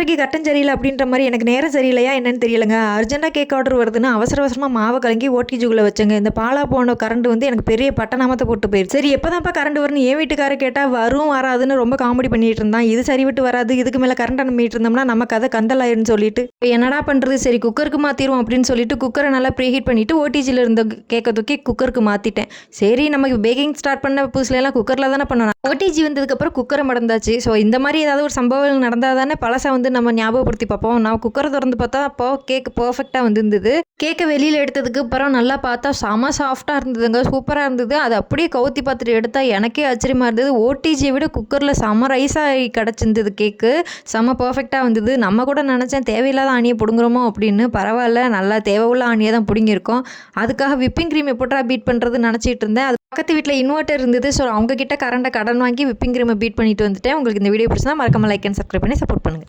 வரைக்கும் கட்டன் சரியில்லை அப்படின்ற மாதிரி எனக்கு நேரம் சரியில்லையா என்னன்னு தெரியலங்க. அர்ஜென்ட்டாக கேக் ஆர்டர் வருதுன்னு அவசர அவசரமாக மாவை கலங்கி ஓடிஜிக்குள்ளே வச்சேங்க. இந்த பாலா போன கரண்ட் வந்து எனக்கு பெரிய பட்டநாமத்தை போட்டு போயிடுச்சு. சரி எப்போதான்ப்பா கரண்ட் வரும்னு என் வீட்டுக்காரர் கேட்டால் வரும் வராதுன்னு ரொம்ப காமெடி பண்ணிட்டு இருந்தான். இது சரி விட்டு வராது, இதுக்கு மேலே கரண்ட் நம்பிட்டு இருந்தோம்னா நம்ம கதை கந்தல் ஆயிருன்னு சொல்லிட்டு இப்போ என்னடா பண்ணுறது, சரி குக்கருக்கு மாற்றிடுவோம் அப்படின்னு சொல்லிட்டு குக்கரை நல்லா ப்ரீஹீட் பண்ணிவிட்டு ஓடிஜியில் இருந்த கேக்கை தூக்கி குக்கருக்கு மாற்றிட்டேன். சரி நமக்கு பேக்கிங் ஸ்டார்ட் பண்ண புதுசுலாம் குக்கரில் தானே பண்ணணும். ஓடிஜி வந்ததுக்கப்புறம் குக்கரை மறந்தாச்சு. ஸோ இந்த மாதிரி ஏதாவது ஒரு சம்பவம் நடந்தால் தானே பழசை வந்து நம்ம ஞாபகப்படுத்தி பார்ப்போம். நான் குக்கரை திறந்து பார்த்தா அப்போ கேக் பர்ஃபெக்டாக வந்துருந்தது. கேக்கை வெளியில் எடுத்ததுக்கு அப்புறம் நல்லா பார்த்தா செம சாஃப்டாக இருந்ததுங்க, சூப்பராக இருந்தது. அது அப்படியே கவுத்தி பார்த்துட்டு எடுத்தால் எனக்கே ஆச்சரியமாக இருந்தது. ஓடிஜியை விட குக்கரில் செம ரைஸாக கிடச்சிருந்தது கேக்கு, செம பர்ஃபெக்டாக வந்தது. நம்ம கூட நினச்சேன் தேவையில்லாத ஆணியை பிடுங்குறோமோ அப்படின்னு, பரவாயில்ல நல்லா தேவை உள்ள ஆணியை தான் பிடுங்கியிருக்கோம். அதுக்காக விப்பிங் க்ரீம் எப்படா பீட் பண்ணுறது நினச்சிட்டு இருந்தேன். அது பக்கத்து வீட்டில் இன்வெர்ட்டர் இருந்தது. ஸோ அவங்க கிட்ட கரண்டை கடன் வாங்கி விப்பிங் க்ரீமை பீட் பண்ணிட்டு வந்துட்டேன். உங்களுக்கு இந்த வீடியோ பிடிச்சா மறக்காம லைக் அண்ட் சப்ஸ்கிரைப் பண்ணி சப்போர்ட் பண்ணுங்கள்.